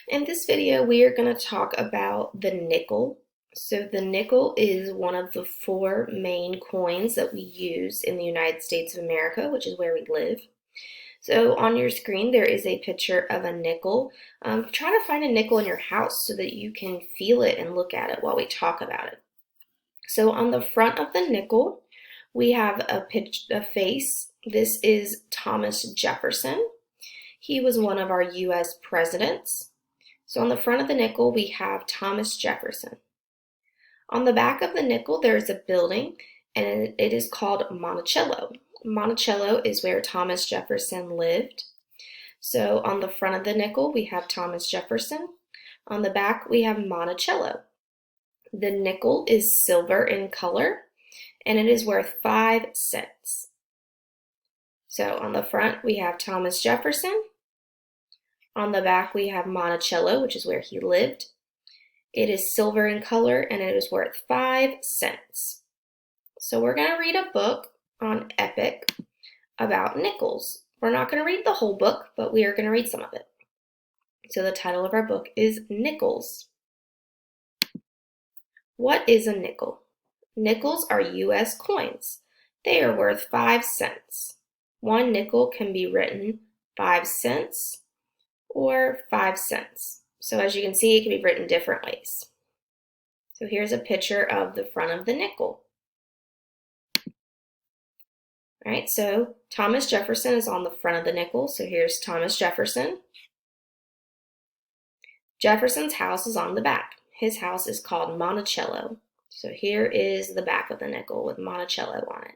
In this video, we are going to talk about the nickel. So the nickel is one of the four main coins that we use in the United States of America, which is where we live. So on your screen, there is a picture of a nickel. Try to find a nickel in your house so that you can feel it and look at it while we talk about it. So on the front of the nickel, we have a face. This is Thomas Jefferson. He was one of our U.S. presidents. So on the front of the nickel, we have Thomas Jefferson. On the back of the nickel, there is a building, and it is called Monticello. Monticello is where Thomas Jefferson lived. So on the front of the nickel, we have Thomas Jefferson. On the back, we have Monticello. The nickel is silver in color, and it is worth 5 cents. So on the front, we have Thomas Jefferson. On the back, we have Monticello, which is where he lived. It is silver in color, and it is worth 5 cents. So we're going to read a book on Epic about nickels. We're not going to read the whole book, but we are going to read some of it. So the title of our book is Nickels. What is a nickel? Nickels are U.S. coins. They are worth 5 cents. One nickel can be written 5 cents or 5 cents. So as you can see, it can be written different ways. So here's a picture of the front of the nickel. All right, so Thomas Jefferson is on the front of the nickel. So here's Thomas Jefferson. Jefferson's house is on the back. His house is called Monticello. So here is the back of the nickel with Monticello on it.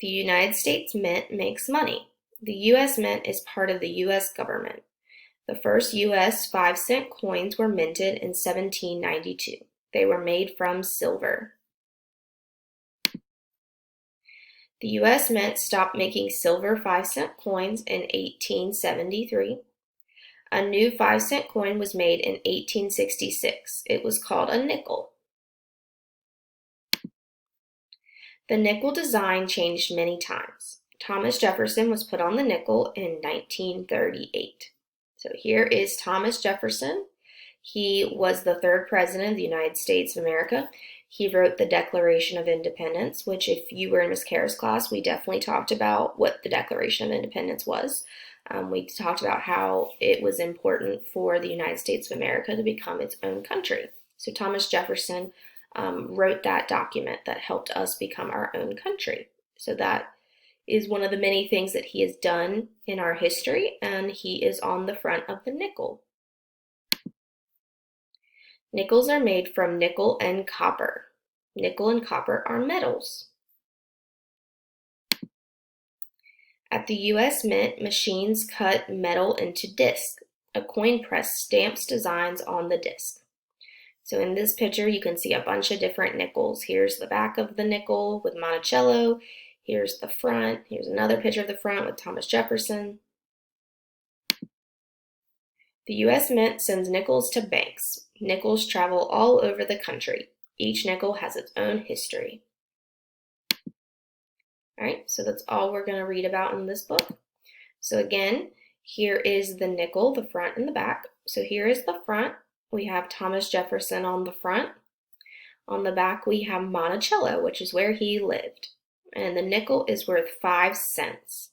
The United States Mint makes money. The U.S. Mint is part of the U.S. government. The first U.S. 5-cent coins were minted in 1792. They were made from silver. The U.S. Mint stopped making silver 5-cent coins in 1873. A new 5-cent coin was made in 1866. It was called a nickel. The nickel design changed many times. Thomas Jefferson was put on the nickel in 1938. So here is Thomas Jefferson. He was the third president of the United States of America. He wrote the Declaration of Independence, which if you were in Miss Kara's class, we definitely talked about what the Declaration of Independence was. We talked about how it was important for the United States of America to become its own country. So Thomas Jefferson wrote that document that helped us become our own country. So that is one of the many things that he has done in our history, and he is on the front of the nickel. Nickels are made from nickel and copper. Nickel and copper are metals. At the U.S. Mint, machines cut metal into disc. A coin press stamps designs on the disc. So in this picture, you can see a bunch of different nickels. Here's the back of the nickel with Monticello. Here's the front. Here's another picture of the front with Thomas Jefferson. The U.S. Mint sends nickels to banks. Nickels travel all over the country. Each nickel has its own history. All right, so that's all we're going to read about in this book. So again, here is the nickel, the front and the back. So here is the front. We have Thomas Jefferson on the front. On the back, we have Monticello, which is where he lived. And the nickel is worth 5 cents.